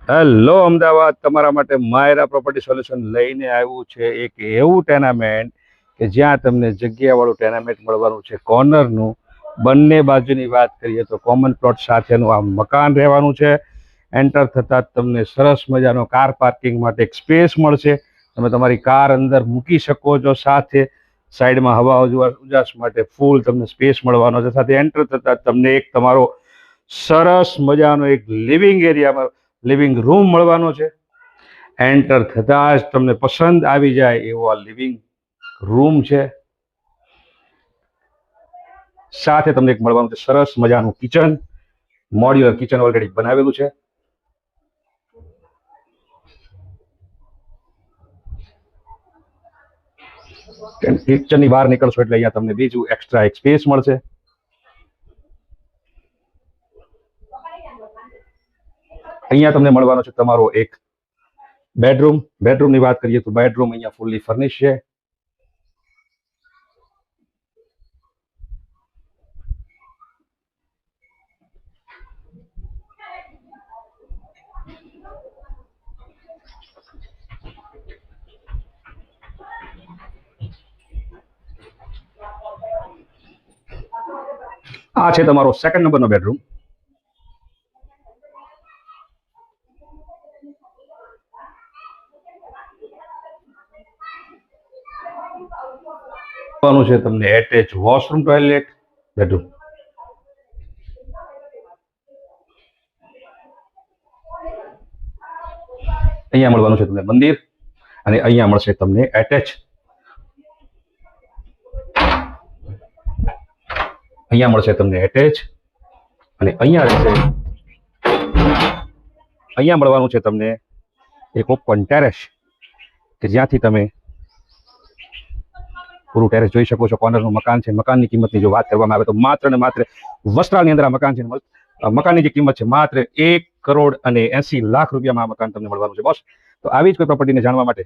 Hello Ahmedabad, તમારા માટે માયરા property solution લઈને આવ્યું છે એક એવું ટેનામેન્ટ કે જ્યાં તમને જગ્યાવાળું ટેનામેન્ટ મળવાનું છે કોર્નરનું. બંને બાજુની વાત કરીએ તો કોમન પ્લોટ સાથેનું આ મકાન રહેવાનું છે. એન્ટર થતાં જ તમને સરસ મજાનો કાર પાર્કિંગ માટે એક સ્પેસ મળશે. તમે તમારી કાર અંદર મૂકી શકો છો. સાથે સાઈડમાં હવા ઉજાસ માટે ફૂલ તમને સ્પેસ મળવાનો છે. સાથે એન્ટર થતાં તમને એક તમારો સરસ મજાનો એક લિવિંગ રૂમ મળવાનો છે. એન્ટર થતાં જ તમને પસંદ આવી જાય એવો આ લિવિંગ રૂમ છે. સાથે તમને એક મળવાનું છે સરસ મજાનું કિચન. મોડ્યુલર કિચન ઓલરેડી બનાવેલું છે. કિચનની બહાર નીકળશો એટલે અહીંયા તમને બીજું એક્સ્ટ્રા એક સ્પેસ મળશે. અહીંયા તમને મળવાનો છે તમારો એક બેડરૂમની વાત કરીએ તો બેડરૂમ અહીંયા ફૂલ્લી ફર્નિશ છે. આ છે તમારો સેકન્ડ નંબરનો બેડરૂમ. છે તમને એટેચ વોશરૂમ ટોયલેટ બેડરૂમ. અહીંયા મળવાનું છે તમને મંદિર અને અહીંયા મળશે તમને એટેચ. અહીંયા મળશે તમને એટેચ અને અહીંયા મળવાનું છે તમને એક ઓપન ટેરેસ કે જ્યાંથી તમે પૂરું ટેરેસ જોઈ શકો છો. કોર્નરનું મકાન છે. મકાનની કિંમતની જો વાત કરવામાં આવે તો માત્ર ને માત્ર વસ્ત્રાલની અંદર આ મકાન છે. મકાનની જે કિંમત છે માત્ર 1,80,00,000 રૂપિયામાં આ મકાન તમને મળવાનું છે બોસ. તો આવી જ કોઈ પ્રોપર્ટીને જાણવા માટે